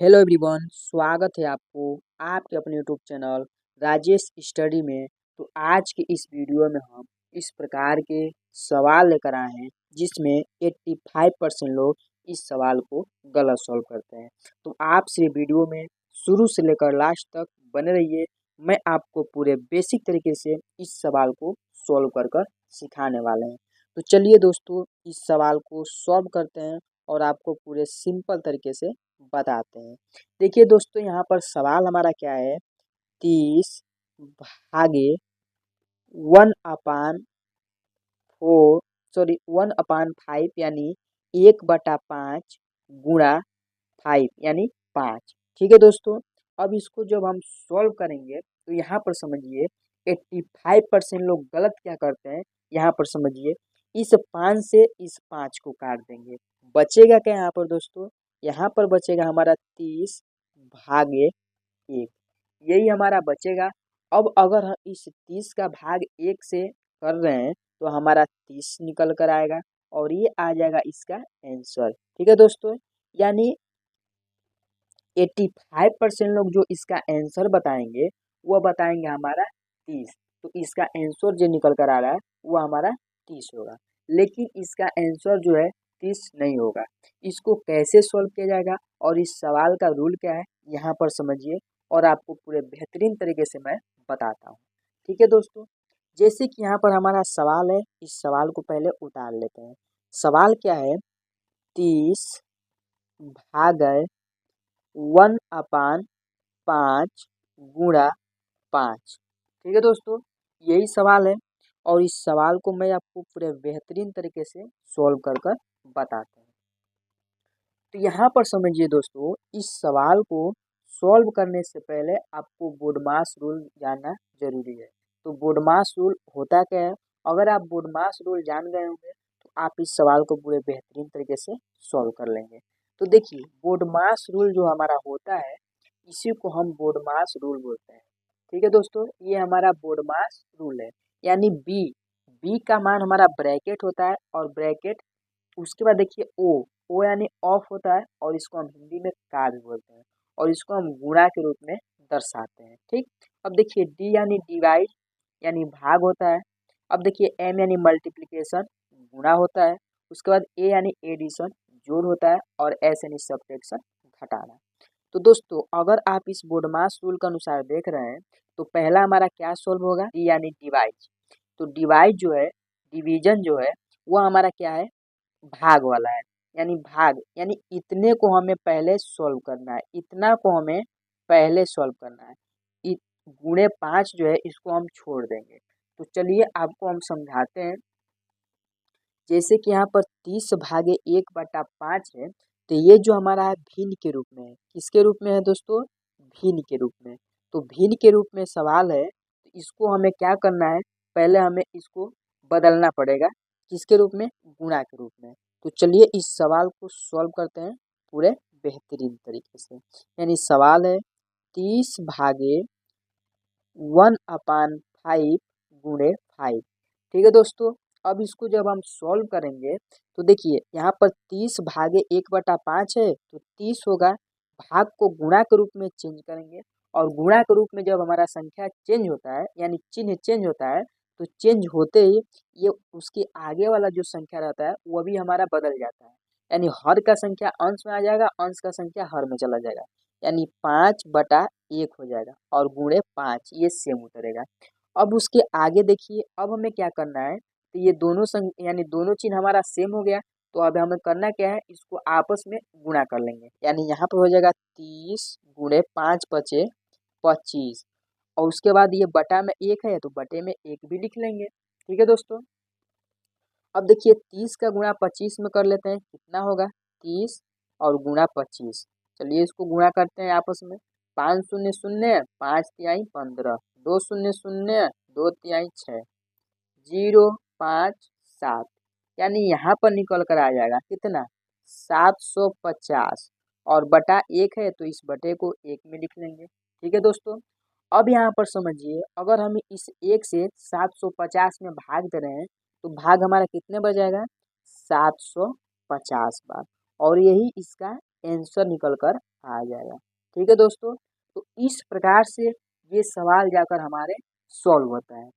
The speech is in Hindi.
हेलो एवरीवन, स्वागत है आपको आपके अपने यूट्यूब चैनल राजेश स्टडी में। तो आज के इस वीडियो में हम इस प्रकार के सवाल लेकर आए हैं जिसमें 85% लोग इस सवाल को गलत सॉल्व करते हैं। तो आप से वीडियो में शुरू से लेकर लास्ट तक बने रहिए। मैं आपको पूरे बेसिक तरीके से इस सवाल को सॉल्व कर कर सिखाने वाले हैं। तो चलिए दोस्तों, इस सवाल को सॉल्व करते हैं और आपको पूरे सिंपल तरीके से बताते हैं। देखिए दोस्तों, यहाँ पर सवाल हमारा क्या है, 30 भागे 1/5 यानी 1/5 गुणा 5 यानी 5। ठीक है दोस्तों, अब इसको जब हम सॉल्व करेंगे तो यहाँ पर समझिए 85% लोग गलत क्या करते हैं। यहाँ पर समझिए, इस 5 से इस 5 को काट देंगे, बचेगा क्या यहाँ पर दोस्तों? यहाँ पर बचेगा हमारा 30 भागे 1, यही हमारा बचेगा। अब अगर हम इस 30 का भाग 1 से कर रहे हैं तो हमारा 30 निकल कर आएगा और ये आ जाएगा इसका आंसर। ठीक है दोस्तों, यानी 85% लोग जो इसका आंसर बताएंगे वो बताएंगे हमारा 30। तो इसका आंसर जो निकल कर आ रहा है वो हमारा 30 होगा, लेकिन इसका आंसर जो है 30 नहीं होगा। इसको कैसे सॉल्व किया जाएगा और इस सवाल का रूल क्या है यहाँ पर समझिए, और आपको पूरे बेहतरीन तरीके से मैं बताता हूँ। ठीक है दोस्तों, जैसे कि यहाँ पर हमारा सवाल है, इस सवाल को पहले उतार लेते हैं। सवाल क्या है, 30 भागे 1/5 गुणा 5। ठीक है दोस्तों, यही सवाल है और इस सवाल को मैं आपको पूरे बेहतरीन तरीके से सॉल्व कर कर बताते हैं। तो यहाँ पर समझिए दोस्तों, इस सवाल को सॉल्व करने से पहले आपको बोडमास रूल जानना जरूरी है। तो बोडमास रूल होता क्या है, अगर आप बोडमास रूल जान गए होंगे तो आप इस सवाल को पूरे बेहतरीन तरीके से सॉल्व कर लेंगे। तो देखिए, बोडमास रूल जो हमारा होता है इसी को हम बोडमास रूल बोलते हैं। ठीक है दोस्तों, ये हमारा बोडमास रूल है, यानी बी बी का मान हमारा ब्रैकेट होता है और ब्रैकेट, उसके बाद देखिए ओ यानी ऑफ होता है और इसको हम हिंदी में का भी बोलते हैं और इसको हम गुणा के रूप में दर्शाते हैं। ठीक, अब देखिए डी यानी डिवाइड यानी भाग होता है। अब देखिए एम यानी मल्टीप्लिकेशन गुणा होता है। उसके बाद ए यानी एडिशन जोड़ होता है और एस यानी सब्ट्रैक्शन घटाना। तो दोस्तों, अगर आप इस बोडमास रूल के अनुसार देख रहे हैं तो पहला हमारा क्या सॉल्व होगा, डी यानी डिवाइड। तो डिवाइड जो है, डिवीजन जो है वो हमारा क्या है, भाग वाला है। यानी भाग यानी इतने को हमें पहले सॉल्व करना है, इतना को हमें पहले सॉल्व करना है। गुणे 5 जो है इसको हम छोड़ देंगे। तो चलिए आपको हम समझाते हैं। जैसे कि यहाँ पर 30 भागे 1/5 है, तो ये जो हमारा है भिन्न के रूप में है। किसके रूप में है दोस्तों? भिन्न के रूप में। तो भिन्न के रूप में सवाल है, तो इसको हमें क्या करना है, पहले हमें इसको बदलना पड़ेगा। किसके रूप में? गुणा के रूप में। तो चलिए इस सवाल को सॉल्व करते हैं पूरे बेहतरीन तरीके से। यानी सवाल है 30 भागे 1/5 गुणे 5। ठीक है दोस्तों, अब इसको जब हम सॉल्व करेंगे तो देखिए यहाँ पर 30 भागे 1/5 है तो 30 होगा। भाग को गुणा के रूप में चेंज करेंगे और गुणा के रूप में जब हमारा संख्या चेंज होता है यानी चिन्ह चेंज होता है, तो चेंज होते ही ये उसके आगे वाला जो संख्या रहता है वो भी हमारा बदल जाता है। यानी हर का संख्या अंश में आ जाएगा, अंश का संख्या हर में चला जाएगा, यानी 5/1 हो जाएगा और गुणे 5 ये सेम उतरेगा। अब उसके आगे देखिए, अब हमें क्या करना है, तो ये दोनों यानी दोनों चिन्ह हमारा सेम हो गया। तो अब हमें करना क्या है, इसको आपस में गुणा कर लेंगे। यानी यहाँ पर हो जाएगा 30 गुणे 5 बचे 25 और उसके बाद ये बटा में 1 है तो बटे में 1 भी लिख लेंगे। ठीक है दोस्तों, अब देखिए 30 का गुणा 25 में कर लेते हैं, कितना होगा 30 और गुणा 25। चलिए इसको गुणा करते हैं आपस में। 5 शून्य शून्य 5 तिहाई 15, 2 शून्य शून्य 2 तिहाई 6, 0 5 7, यानी यहाँ पर निकल कर आ जाएगा कितना 750 और बटा 1 है तो इस बटे को 1 में लिख लेंगे। ठीक है दोस्तों, अब यहाँ पर समझिए, अगर हम इस 1 से 750 में भाग दे रहे हैं तो भाग हमारा कितने बार जाएगा 750 बार और यही इसका आंसर निकल कर आ जाएगा। ठीक है दोस्तों, तो इस प्रकार से ये सवाल जाकर हमारे सॉल्व होता है।